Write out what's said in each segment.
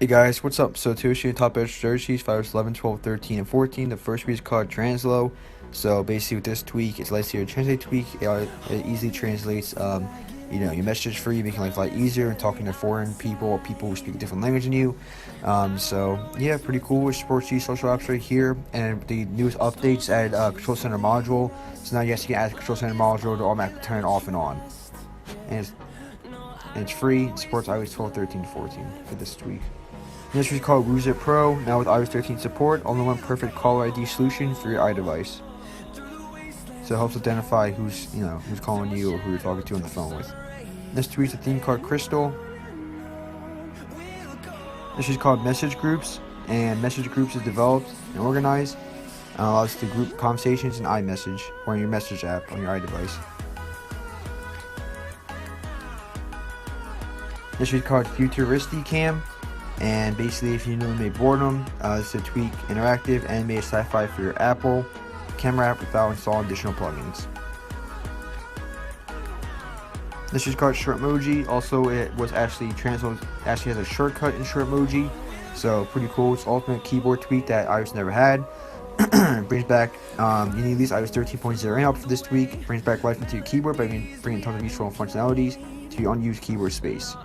Hey guys, what's up? So two top edge jerseys, 5, 11, 12, 13, and 14. The first tweak is called Translo. So basically with this tweak, it's like your translate tweak. It easily translates, your message for you, making life a lot easier and talking to foreign people or people who speak a different language than you. So yeah, pretty cool. It supports these social apps right here, and the newest updates added Control Center module. So now you can add Control Center module to automatically turn it off and on. And it's free. It supports iOS 12, 13, 14 for this tweak. This is called Use It Pro, now with iOS 13 support, all-in-one perfect caller ID solution for your iDevice. So it helps identify who's calling you or who you're talking to on the phone with. This tweet is a theme called Crystal. This is called Message Groups, and Message Groups is developed and organized and allows to group conversations in iMessage or in your message app on your iDevice. This is called Futuristic Cam. And basically, if you eliminate boredom, it's a tweak interactive animated sci-fi for your Apple camera app without installing additional plugins. This is called Shortmoji. Also, it was actually has a shortcut in Shortmoji, so pretty cool. It's ultimate keyboard tweak that iOS never had. It brings back you need at least iOS 13.0 help for this tweak. It brings back life into your keyboard by bringing tons of useful functionalities to your unused keyboard space.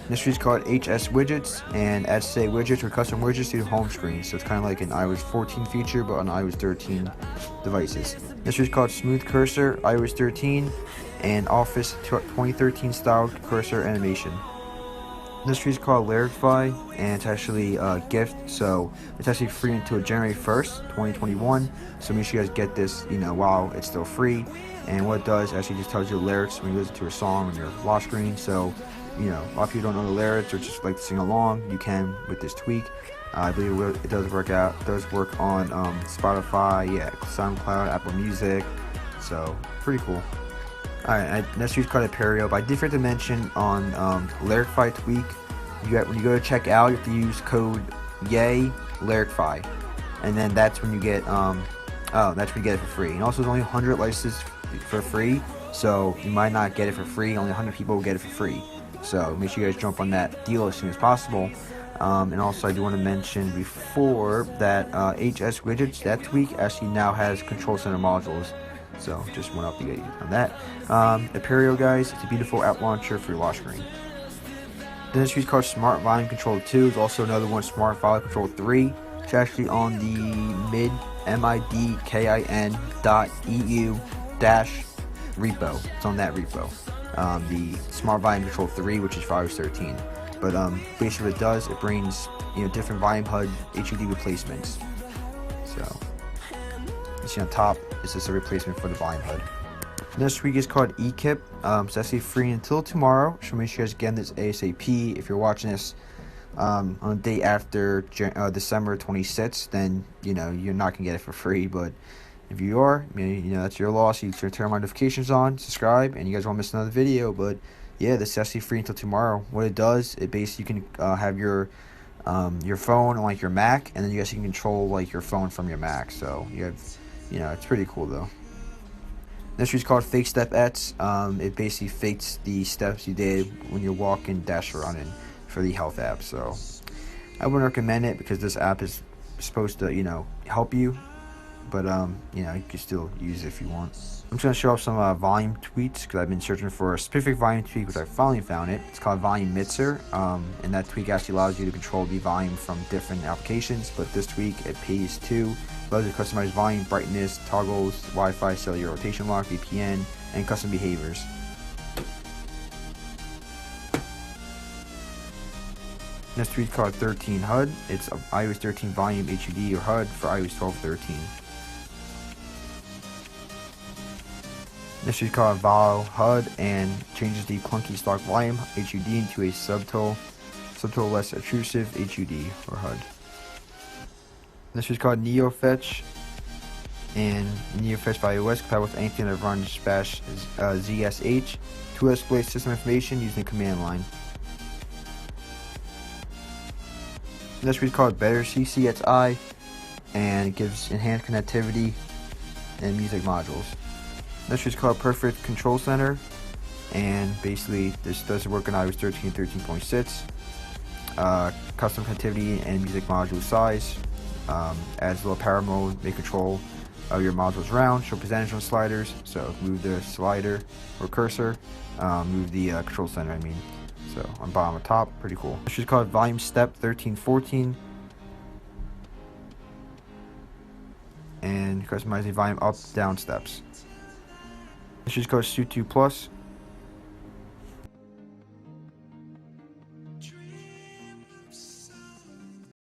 This is called HS Widgets, and adds say widgets or custom widgets to the home screen. So it's kind of like an iOS 14 feature, but on iOS 13 devices. This is called Smooth Cursor, iOS 13, and Office 2013 style cursor animation. This is called Lyricify, and it's actually a gift, so it's actually free until January 1st, 2021. So make sure you guys get this, while it's still free. And what it does actually just tells you the lyrics when you listen to a song on your lock screen. So a lot of people don't know the lyrics or just like to sing along, you can with this tweak. I believe it does work on Spotify, SoundCloud, Apple Music, so pretty cool. Alright, next tweak's called Aperio. But I did forget to mention on Lyricify tweak, when you go to check out, you have to use code YAY Lyricify, and then that's when you get it for free. And also, there's only 100 licenses for free, so you might not get it for free. Only 100 people will get it for free. So make sure you guys jump on that deal as soon as possible. And also I do want to mention before that HS Widgets, that tweak actually now has Control Center modules. So just want to update you on that. Aperio, guys, it's a beautiful app launcher for your lock screen. Then this tweak is called Smart Volume Control 2. There's also another one, Smart Volume Control 3. It's actually on the midkin.eu repo. It's on that repo. The Smart Volume Control 3, which is for iOS 13. But basically what it does, it brings different volume HUD HUD replacements. So you see on top, it's just a replacement for the volume HUD. This week is called eKip. It's actually free until tomorrow. So make sure you guys get this ASAP. If you're watching this on the day after December 26th, then you're not gonna get it for free. But if you are, that's your loss. You can turn notifications on, subscribe, and you guys won't miss another video. But yeah, this is actually free until tomorrow. What it does, it basically you can have your phone on like your Mac, and then you guys can control like your phone from your Mac. So you have, it's pretty cool though. This is called Fake Step Ets. It basically fakes the steps you did when you're walking, running for the health app. So I wouldn't recommend it because this app is supposed to help you. But you can still use it if you want. I'm just going to show off some volume tweaks because I've been searching for a specific volume tweak, which I finally found it. It's called Volume Mixer, and that tweak actually allows you to control the volume from different applications. But this tweak, it pays $2. Allows you to customize volume, brightness, toggles, Wi-Fi, cellular rotation lock, VPN, and custom behaviors. This tweak called 13 HUD. It's iOS 13 volume HUD or HUD for iOS 12, 13. This is called Vol HUD and changes the clunky stock volume HUD into a subtle less intrusive HUD or HUD. This is called NeoFetch, and NeoFetch by iOS compatible with anything that runs bash ZSH to display system information using the command line. This is called Better CCXI, and it gives enhanced connectivity and music modules. This is called Perfect Control Center, And basically, this does work on iOS 13 13.6. Custom connectivity and music module size. Adds a little power mode, make control of your modules round, show percentage on sliders. So move the slider or cursor, move the control center, I mean. So on bottom or top, pretty cool. This is called Volume Step 1314. And customizing volume up, down steps. This is called Suit 2 Plus.